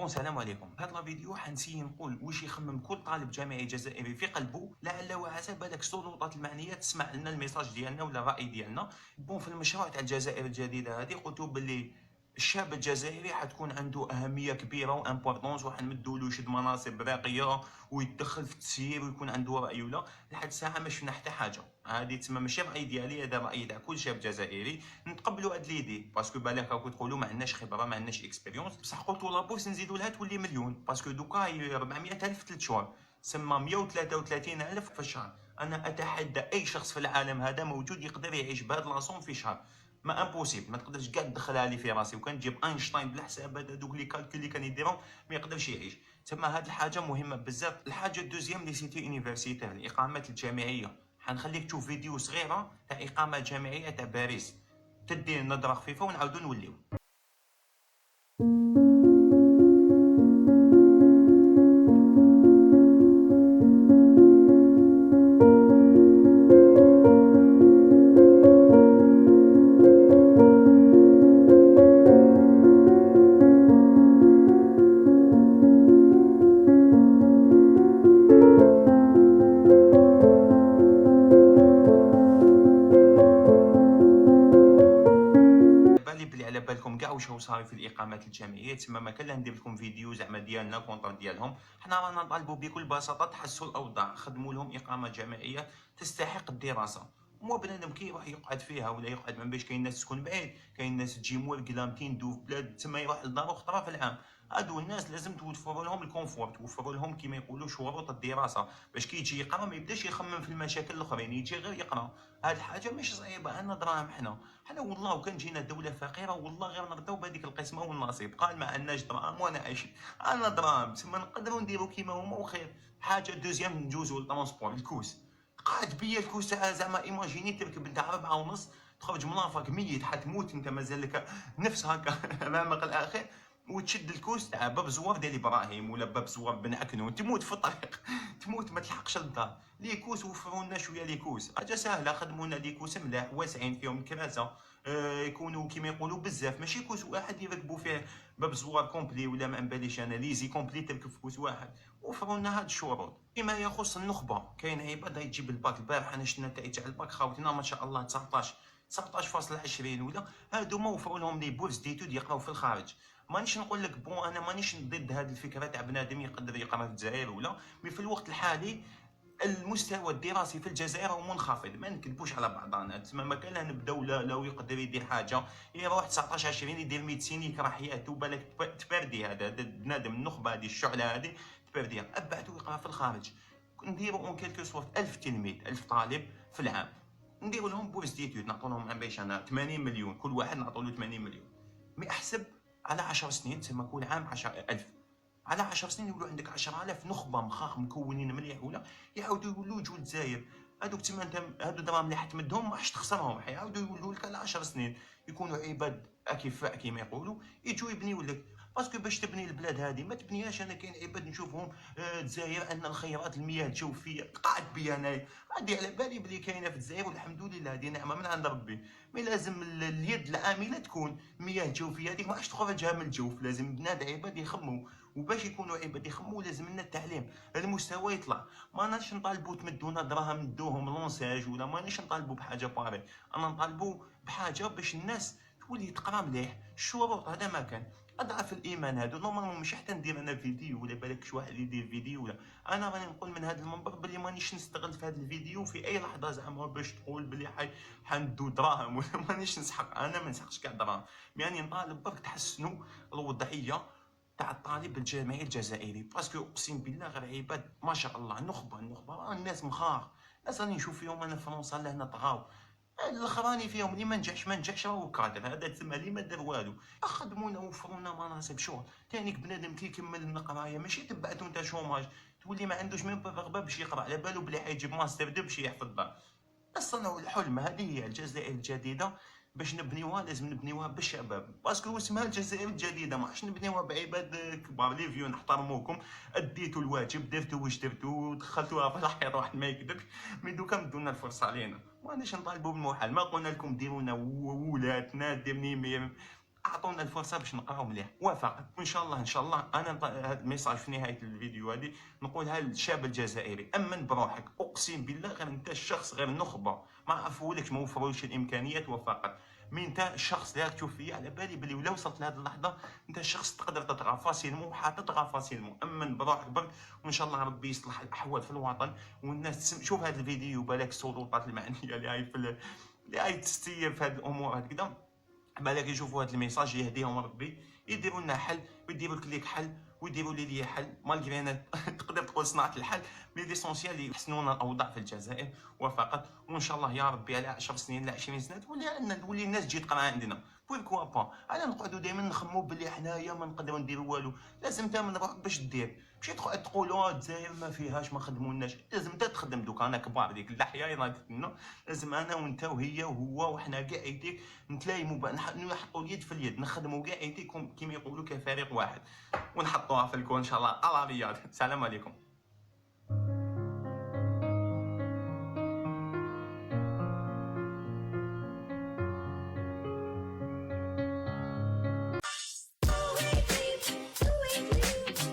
السلام عليكم. في هذا الفيديو حنسي نقول واش يخمم كل طالب جامعي جزائري في قلبه، لعل وعسى بالك السلطات المعنيه تسمع لنا الميساج ديالنا ولا الراي ديالنا. في المشروع تاع الجزائر الجديده هذه قلت باللي الشاب الجزائري حتكون عنده اهميه كبيره وامبورطونس، وحنمدوا له يشد مناصب راقيه ويتدخل في التسيير ويكون عنده راي. ولا لحد الساعه ما شفنا حتى حاجه. هذه تسمى ماشي الراي ديالي، هذا الراي تاع كل شاب جزائري. نتقبلوا هاد ليدي باسكو بالك راكم تقولوا ما عندناش خبره ما عندناش اكسبيريونس، بصح قلتوا لابوس نزيدوا لها تولي مليون، باسكو دوكا هي 400,000 في 3 شهور، تسمى 133,000 في الشهر. انا اتحدى اي شخص في العالم هذا موجود يقدر يعيش بهذا لاصوم في شهر. ما امبوسيبل، ما تقدرش كاع تدخلها لي في راسي. وكان تجيب اينشتاين بالحسابات هذوك لي كالكول اللي كان يديرهم ما يقدرش يعيش. تسمى هذه الحاجه مهمه بزاف. الحاجه الدوزيام لي سيتي يونيفرسيتير، الاقامات الجامعيه. حنخليك تشوف فيديو صغيره تاع اقامه جامعيه تاع باريس، تدي نظره خفيفه ونعاودو نوليو. بالي بلي على بالكم كاع واش هو صاير في الاقامات الجامعيه، تما ما كان لا ندير لكم فيديو زعما ديالنا كونطر ديالهم. حنا رانا نطالبوا بكل بساطه تحسوا الاوضاع، خدموا لهم اقامه جامعيه تستحق الدراسه. مو بنادم كي يروح يقعد فيها ولا يقعد من باش كاين ناس تسكن بعيد، كاين ناس تجي موالقه 200 في بلاد تما يروح لدارو خطره في العام. هادو الناس لازم توفروا لهم الكونفور، توفروا لهم كيما يقولوا شروط الدراسه، باش كي يجي يقرا ما يبداش يخمم في المشاكل الاخرين، يجي غير يقرا. هاد الحاجه مش صعيبه، عندنا دراهم حنا والله وكان جينا دوله فقيره والله غير نرضاو بهذيك القسمه والنصيب. قال ما عندناش دراهم وانا عايشين، عندنا دراهم تما نقدروا نديروا كيما هما وخير. حاجه دوزيام ندوزو للترونسبور الكوس. قاعد بيا الكوس تاع زعما ايماجيني تركب انت 4 ونص، تخرج منافق ميت حتموت انت مازال لك نفس هكا امامك الاخر، وتشد الكوس تاع باب زوار ديال ابراهيم ولا باب زوار بن عكنون، تموت في الطريق تموت ما تلحقش للدار. ليكوس وفروا لنا شويه ليكوس، حاجه سهله. خدموا لنا ليكوس ملاح واسعين فيهم كراسه، يكونوا كيما يقولوا بزاف، ماشي كوس واحد يركبوا فيه باب زوار كومبلي ولا ما نباليش انا ليزي كومبلي تركب في كوس واحد. وفروا لنا هاد الشروط. فيما يخص النخبه كاين عباد يجيب الباك. البارح انا شفنا النتائج تاع الباك خاوتنا ما شاء الله 19.20 ولا. هادو ما وفروا لهم لي بورس ديتود يقراو في الخارج. مانيش نقول لك انا مانيش ضد هذه الفكره تاع بنادم يقدر يقرا في الجزائر ولا، مي في الوقت الحالي المستوى الدراسي في الجزائر هو منخفض، ما نكذبوش على بعضنا. تسمى ما كان لا نبداو لو يقدر يدير حاجه يروح 19 20 يدير ميديسين يكره حياته. بالك تبردي هذا بنادم النخبه هذه الشعله هذه تبرديها، ابعثوا يقرا في الخارج. نديروا اون كيلكو سورت 1000 تلميذ 1000 طالب في العام، نديروا لهم بورس ديتود نعطوا لهم باش انا 80 مليون كل واحد نعطوا له 80 مليون. مي احسب على 10 سنين تسمى كل عام 10,000، على 10 سنين يولوا عندك 10,000 نخبه مخاخ مكونين مليح ولا يعاودوا يولوا يجوا للجزائر. هذوك تما انت هذو الدراهم اللي حتمدهم ما راحش تخسرهم، حيعاودوا يولوا لك على 10 سنين يكونوا عباد اكفاء كما يقولوا، يجوا يبنيوا لك. باسكو باش تبني البلاد هذه ما تبنيهاش. انا كاين عباد نشوفهم الجزائر عندنا الخيرات المياه الجوفيه قاعد بيا انايا عندي على بالي بلي كاينه في الجزائر والحمد لله هذه نعمه من عند ربي. مي لازم اليد العامله تكون مياه جوفيه هذيك ما راحش تخرجها من الجوف، لازم بناد عباد يخموا. وباش يكونوا عباد يخموا لازم لنا التعليم، المستوى يطلع. ما ناش نطالبوا تمدونا دراهم ندوهم لونساج ولا ما ناش نطالبوا بحاجه باري. انا نطالبوا بحاجه باش الناس تولي تقرا مليح. الشروط هذا ما كان اضعف الايمان هادو نورمالمون مش حتى ندير انا فيديو ولا بالك شي واحد يدير فيديو ولا. انا راني نقول من هذا المنبر بلي مانيش نستغل في هذا الفيديو في اي لحظه زعما باش تقول بلي حندو دراهم ولا مانيش نسحق. انا ما نسحقش كاع دراهم، يعني نطالب برك تحسنوا الوضعيه تاع الطالب الجامعي الجزائري. باسكو اقسم بالله غير عباد ما شاء الله النخبه الناس مخاخ. ناس راني نشوف فيهم انا في فرنسا لهنا طغاو. الاخراني فيهم اللي ما نجحش راهو كادر، هذا تسمى اللي ما دار والو. خدمونا وفرونا مناصب شغل. تانيك بنادم كي يكمل القرايه ماشي تبعتو انت شوماج تولي ما عندوش ميم با رغبه باش يقرا، على بالو بلي حيجيب ماستر دو باش يحفظ دار. نصنعوا الحلم. هذه هي الجزائر الجديده. باش نبنيوها لازم نبنيوها بالشباب، باسكو اسمها الجزائر الجديده. ما راحش نبنيوها بعباد كبار لي فيو نحترموكم. اديتوا الواجب درتوا واش درتوا دخلتوها في الحيط واحد ما يكذب. مي دوكا مدونا الفرصه علينا، ماناش نطالبوا بالمحال. ما قلنا لكم ديروا لنا ولاتنا ديرني اعطونا الفرصه باش نقراو مليح وفقط. وان شاء الله ان شاء الله انا هذا الميساج في نهايه الفيديو هذه نقولها للشاب الجزائري: امن بروحك، اقسم بالله غير انت الشخص، غير نخبه ما عرفولكش، ما وفرولكش الامكانيات وفقط. من انت الشخص اللي راك تشوف فيا على بالي بلي ولا وصلت لهذه اللحظه انت الشخص تقدر تطغى فاسيلمون وحتطغى فاسيلمون. امن بروحك برك، وان شاء الله ربي يصلح الاحوال في الوطن. والناس شوف هذا الفيديو، بالك السلطات المعنيه اللي هاي اللي هاي تستير في هذه الامور هكذا، بالك يشوفوا هذا الميساج يهديهم ربي، يديروا لنا حل ويديروا لك حل ويديروا لي حل. مالغري انا تقدر تقول صناعه الحل، مي ليسونسيال يحسنوا لنا الاوضاع في الجزائر وفقط. وان شاء الله يا ربي على 10 سنين لا 20 سنه تولي الناس تجي تقرا عندنا. بوركوا با على نقعدوا دائما نخموا بلي حنايا ما نقدروا نديروا والو؟ لازم انت من روحك باش دير، ماشي تقعد تقول الجزائر ما فيهاش ما خدمولناش. لازم انت تخدم. دوك انا كبار ديك اللحيه راك لازم انا وانت وهي وهو وحنا كاع يديك نتلايموا نحطوا اليد في اليد، نخدموا كاع يديكم كيما يقولوا كفريق واحد ونحطوها في الكون ان شاء الله على رياض. السلام عليكم.